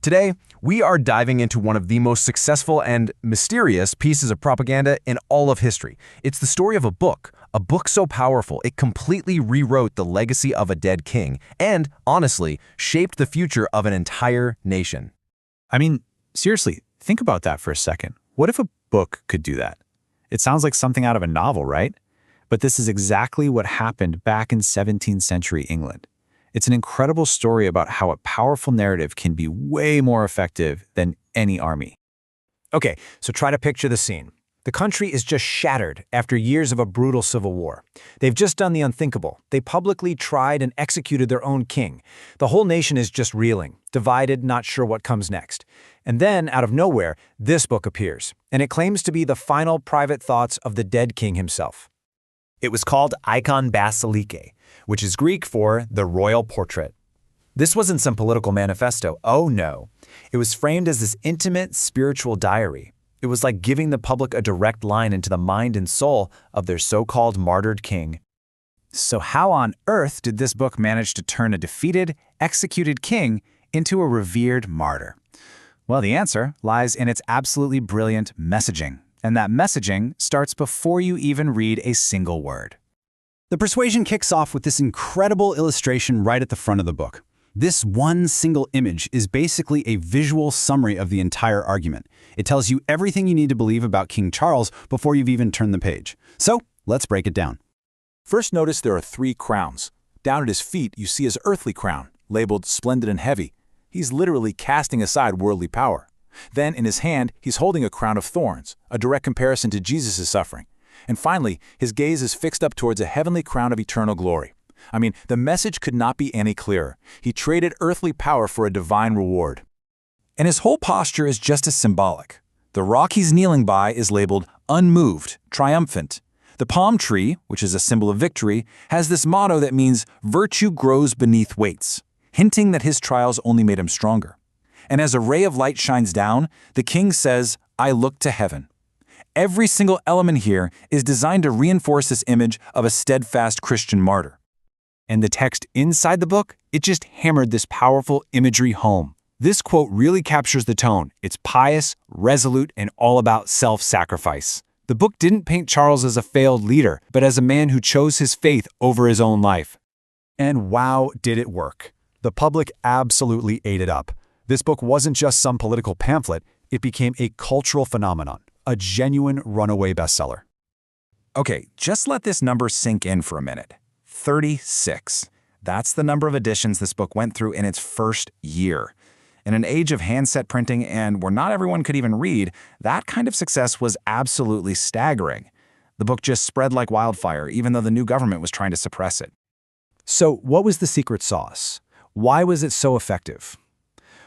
Today, we are diving into one of the most successful and mysterious pieces of propaganda in all of history. It's the story of a book so powerful it completely rewrote the legacy of a dead king and, honestly, shaped the future of an entire nation. I mean, seriously, think about that for a second. What if a book could do that? It sounds like something out of a novel, right? But this is exactly what happened back in 17th century England. It's an incredible story about how a powerful narrative can be way more effective than any army. Okay, so try to picture the scene. The country is just shattered after years of a brutal civil war. They've just done the unthinkable. They publicly tried and executed their own king. The whole nation is just reeling, divided, not sure what comes next. And then, out of nowhere, this book appears, and it claims to be the final private thoughts of the dead king himself. It was called Eikon Basilike, which is Greek for the royal portrait. This wasn't some political manifesto, oh no. It was framed as this intimate, spiritual diary. It was like giving the public a direct line into the mind and soul of their so-called martyred king. So how on earth did this book manage to turn a defeated, executed king into a revered martyr? Well, the answer lies in its absolutely brilliant messaging. And that messaging starts before you even read a single word. The persuasion kicks off with this incredible illustration right at the front of the book. This one single image is basically a visual summary of the entire argument. It tells you everything you need to believe about King Charles before you've even turned the page. So, let's break it down. First, notice there are 3 crowns. Down at his feet, you see his earthly crown, labeled splendid and heavy. He's literally casting aside worldly power. Then, in his hand, he's holding a crown of thorns, a direct comparison to Jesus' suffering. And finally, his gaze is fixed up towards a heavenly crown of eternal glory. I mean, the message could not be any clearer. He traded earthly power for a divine reward. And his whole posture is just as symbolic. The rock he's kneeling by is labeled unmoved, triumphant. The palm tree, which is a symbol of victory, has this motto that means virtue grows beneath weights, hinting that his trials only made him stronger. And as a ray of light shines down, the king says, "I look to heaven." Every single element here is designed to reinforce this image of a steadfast Christian martyr. And the text inside the book, it just hammered this powerful imagery home. This quote really captures the tone. It's pious, resolute, and all about self-sacrifice. The book didn't paint Charles as a failed leader, but as a man who chose his faith over his own life. And wow, did it work. The public absolutely ate it up. This book wasn't just some political pamphlet, it became a cultural phenomenon, a genuine runaway bestseller. Okay, just let this number sink in for a minute. 36. That's the number of editions this book went through in its first year. In an age of handset printing and where not everyone could even read, that kind of success was absolutely staggering. The book just spread like wildfire, even though the new government was trying to suppress it. So what was the secret sauce? Why was it so effective?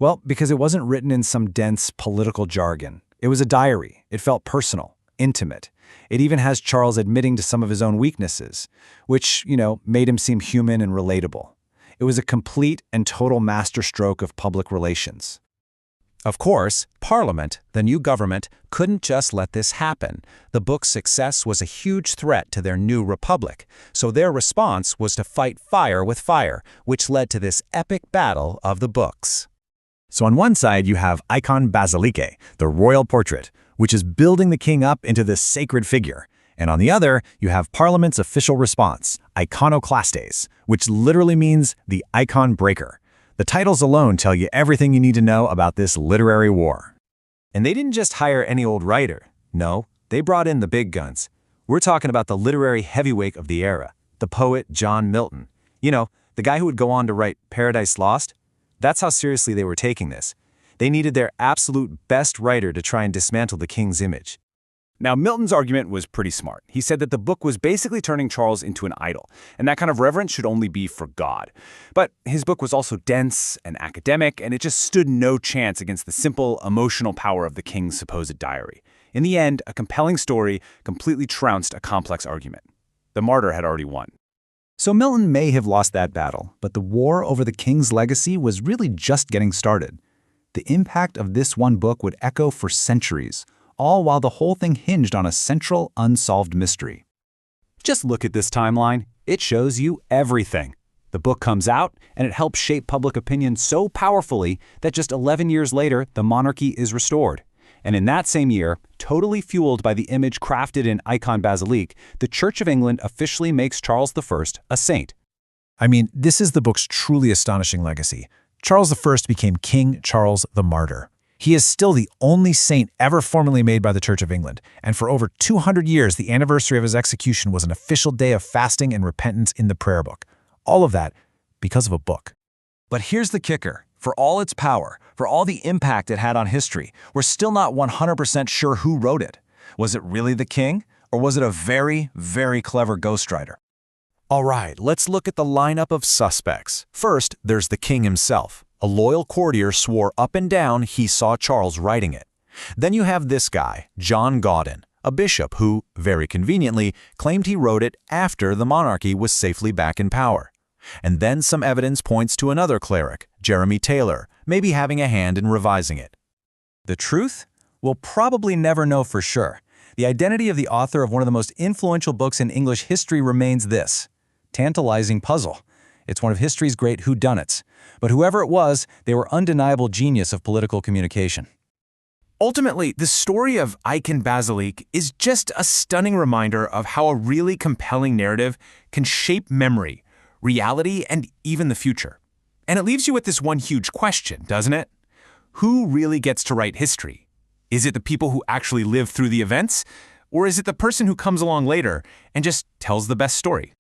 Well, because it wasn't written in some dense political jargon. It was a diary. It felt personal, intimate. It even has Charles admitting to some of his own weaknesses, which, made him seem human and relatable. It was a complete and total masterstroke of public relations. Of course, Parliament, the new government, couldn't just let this happen. The book's success was a huge threat to their new republic, so their response was to fight fire with fire, which led to this epic battle of the books. So on one side, you have Eikon Basilike, the royal portrait, which is building the king up into this sacred figure. And on the other, you have Parliament's official response, Eikonoklastes, which literally means the icon breaker. The titles alone tell you everything you need to know about this literary war. And they didn't just hire any old writer. No, they brought in the big guns. We're talking about the literary heavyweight of the era, the poet John Milton. The guy who would go on to write Paradise Lost. That's how seriously they were taking this. They needed their absolute best writer to try and dismantle the king's image. Now, Milton's argument was pretty smart. He said that the book was basically turning Charles into an idol, and that kind of reverence should only be for God. But his book was also dense and academic, and it just stood no chance against the simple, emotional power of the king's supposed diary. In the end, a compelling story completely trounced a complex argument. The martyr had already won. So Milton may have lost that battle, but the war over the king's legacy was really just getting started. The impact of this one book would echo for centuries, all while the whole thing hinged on a central, unsolved mystery. Just look at this timeline. It shows you everything. The book comes out, and it helps shape public opinion so powerfully that just 11 years later, the monarchy is restored. And in that same year, totally fueled by the image crafted in Eikon Basilike, the Church of England officially makes Charles I a saint. I mean, this is the book's truly astonishing legacy. Charles I became King Charles the Martyr. He is still the only saint ever formally made by the Church of England, and for over 200 years, the anniversary of his execution was an official day of fasting and repentance in the prayer book. All of that because of a book. But here's the kicker. For all its power, for all the impact it had on history, we're still not 100% sure who wrote it. Was it really the king, or was it a very, very clever ghostwriter? All right, let's look at the lineup of suspects. First, there's the king himself. A loyal courtier swore up and down he saw Charles writing it. Then you have this guy, John Gaudin, a bishop who, very conveniently, claimed he wrote it after the monarchy was safely back in power. And then some evidence points to another cleric, Jeremy Taylor, maybe having a hand in revising it. The truth? We'll probably never know for sure. The identity of the author of one of the most influential books in English history remains this tantalizing puzzle. It's one of history's great whodunits. But whoever it was, they were undeniable genius of political communication. Ultimately, the story of Eikon Basilike is just a stunning reminder of how a really compelling narrative can shape memory, reality, and even the future. And it leaves you with this one huge question, doesn't it? Who really gets to write history? Is it the people who actually live through the events? Or is it the person who comes along later and just tells the best story?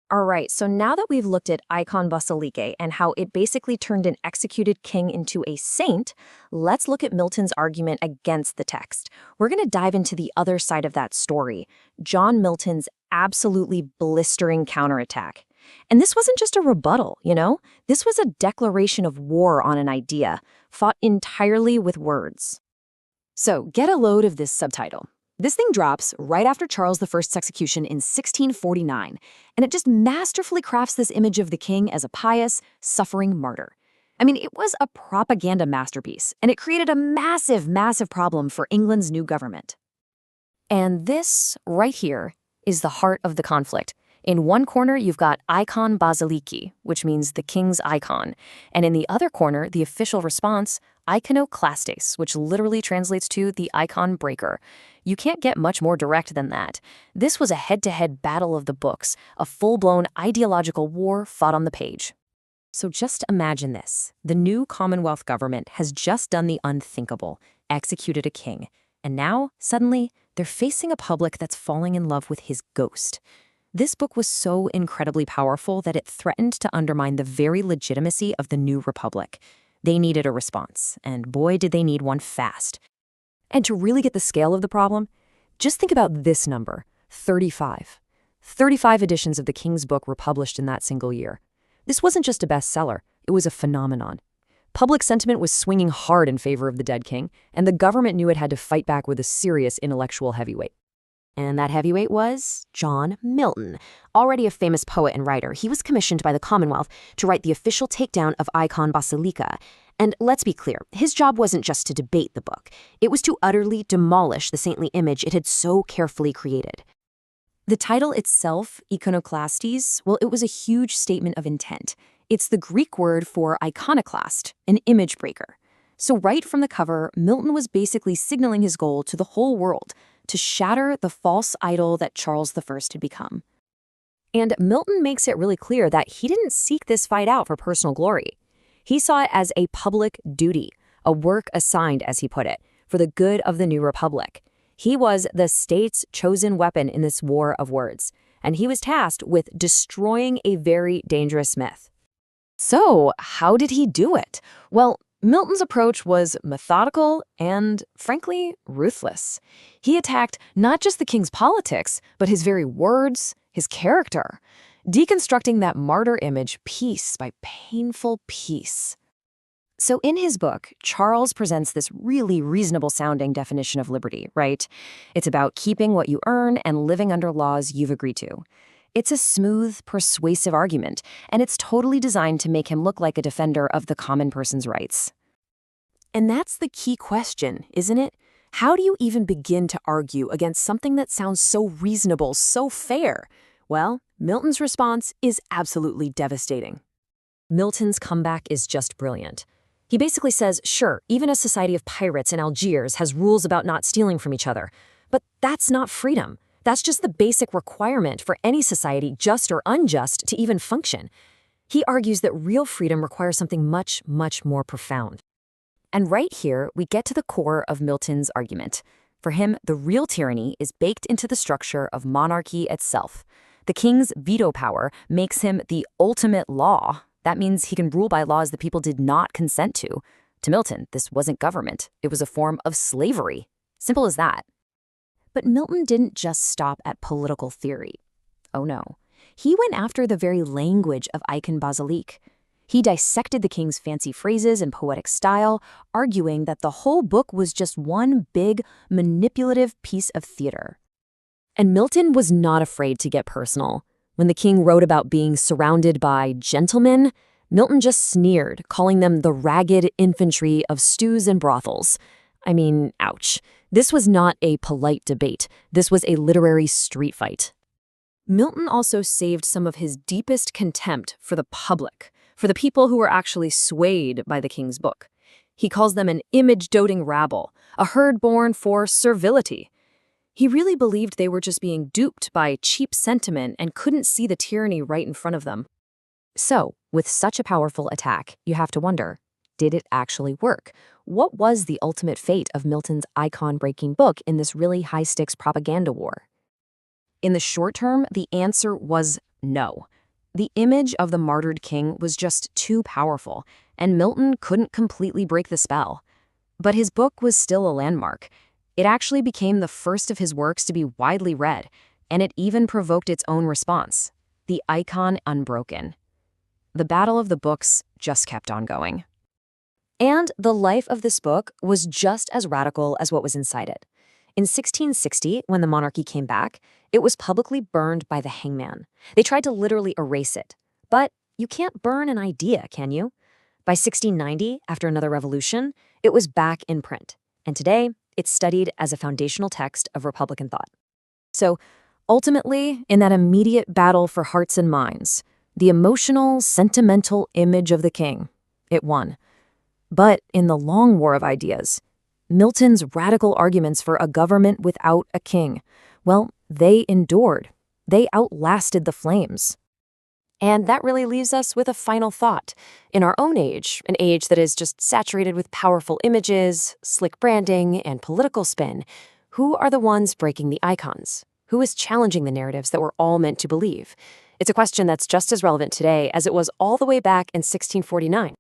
All right, so now that we've looked at Eikon Basilike and how it basically turned an executed king into a saint, let's look at Milton's argument against the text. We're going to dive into the other side of that story, John Milton's absolutely blistering counterattack. And this wasn't just a rebuttal, This was a declaration of war on an idea, fought entirely with words. So get a load of this subtitle. This thing drops right after Charles I's execution in 1649, and it just masterfully crafts this image of the king as a pious, suffering martyr. I mean, it was a propaganda masterpiece, and it created a massive, massive problem for England's new government. And this, right here, is the heart of the conflict. In one corner, you've got Eikon Basilike, which means the king's icon, and in the other corner, the official response, Eikonoklastes, which literally translates to the icon breaker. You can't get much more direct than that. This was a head-to-head battle of the books, a full-blown ideological war fought on the page. So just imagine this. The new Commonwealth government has just done the unthinkable, executed a king, and now, suddenly, they're facing a public that's falling in love with his ghost. This book was so incredibly powerful that it threatened to undermine the very legitimacy of the new republic. They needed a response, and boy did they need one fast. And to really get the scale of the problem, just think about this number, 35. 35 editions of the King's Book were published in that single year. This wasn't just a bestseller, it was a phenomenon. Public sentiment was swinging hard in favor of the dead king, and the government knew it had to fight back with a serious intellectual heavyweight. And that heavyweight was John Milton. Already a famous poet and writer, he was commissioned by the Commonwealth to write the official takedown of Eikon Basilike. And let's be clear, his job wasn't just to debate the book. It was to utterly demolish the saintly image it had so carefully created. The title itself, Eikonoklastes, well, it was a huge statement of intent. It's the Greek word for iconoclast, an image breaker. So right from the cover, Milton was basically signaling his goal to the whole world, to shatter the false idol that Charles I had become. And Milton makes it really clear that he didn't seek this fight out for personal glory. He saw it as a public duty, a work assigned, as he put it, for the good of the new republic. He was the state's chosen weapon in this war of words, and he was tasked with destroying a very dangerous myth. So, how did he do it? Well, Milton's approach was methodical and, frankly, ruthless. He attacked not just the king's politics, but his very words, his character, deconstructing that martyr image piece by painful piece. So in his book, Charles presents this really reasonable-sounding definition of liberty, right? It's about keeping what you earn and living under laws you've agreed to. It's a smooth, persuasive argument, and it's totally designed to make him look like a defender of the common person's rights. And that's the key question, isn't it? How do you even begin to argue against something that sounds so reasonable, so fair? Well, Milton's response is absolutely devastating. Milton's comeback is just brilliant. He basically says, sure, even a society of pirates in Algiers has rules about not stealing from each other. But that's not freedom. That's just the basic requirement for any society, just or unjust, to even function. He argues that real freedom requires something much, much more profound. And right here, we get to the core of Milton's argument. For him, the real tyranny is baked into the structure of monarchy itself. The king's veto power makes him the ultimate law. That means he can rule by laws the people did not consent to. To Milton, this wasn't government. It was a form of slavery. Simple as that. But Milton didn't just stop at political theory. Oh no. He went after the very language of Eikon Basilike. He dissected the king's fancy phrases and poetic style, arguing that the whole book was just one big, manipulative piece of theater. And Milton was not afraid to get personal. When the king wrote about being surrounded by gentlemen, Milton just sneered, calling them the ragged infantry of stews and brothels. I mean, ouch. This was not a polite debate. This was a literary street fight. Milton also saved some of his deepest contempt for the public, for the people who were actually swayed by the king's book. He calls them an image-doting rabble, a herd born for servility. He really believed they were just being duped by cheap sentiment and couldn't see the tyranny right in front of them. So, with such a powerful attack, you have to wonder, did it actually work? What was the ultimate fate of Milton's icon-breaking book in this really high-stakes propaganda war? In the short term, the answer was no. The image of the martyred king was just too powerful, and Milton couldn't completely break the spell. But his book was still a landmark. It actually became the first of his works to be widely read, and it even provoked its own response, the icon unbroken. The battle of the books just kept on going. And the life of this book was just as radical as what was inside it. In 1660, when the monarchy came back, it was publicly burned by the hangman. They tried to literally erase it. But you can't burn an idea, can you? By 1690, after another revolution, it was back in print. And today, it's studied as a foundational text of Republican thought. So, ultimately, in that immediate battle for hearts and minds, the emotional, sentimental image of the king, it won. But in the long war of ideas, Milton's radical arguments for a government without a king, well, they endured. They outlasted the flames. And that really leaves us with a final thought. In our own age, an age that is just saturated with powerful images, slick branding, and political spin, who are the ones breaking the icons? Who is challenging the narratives that we're all meant to believe? It's a question that's just as relevant today as it was all the way back in 1649.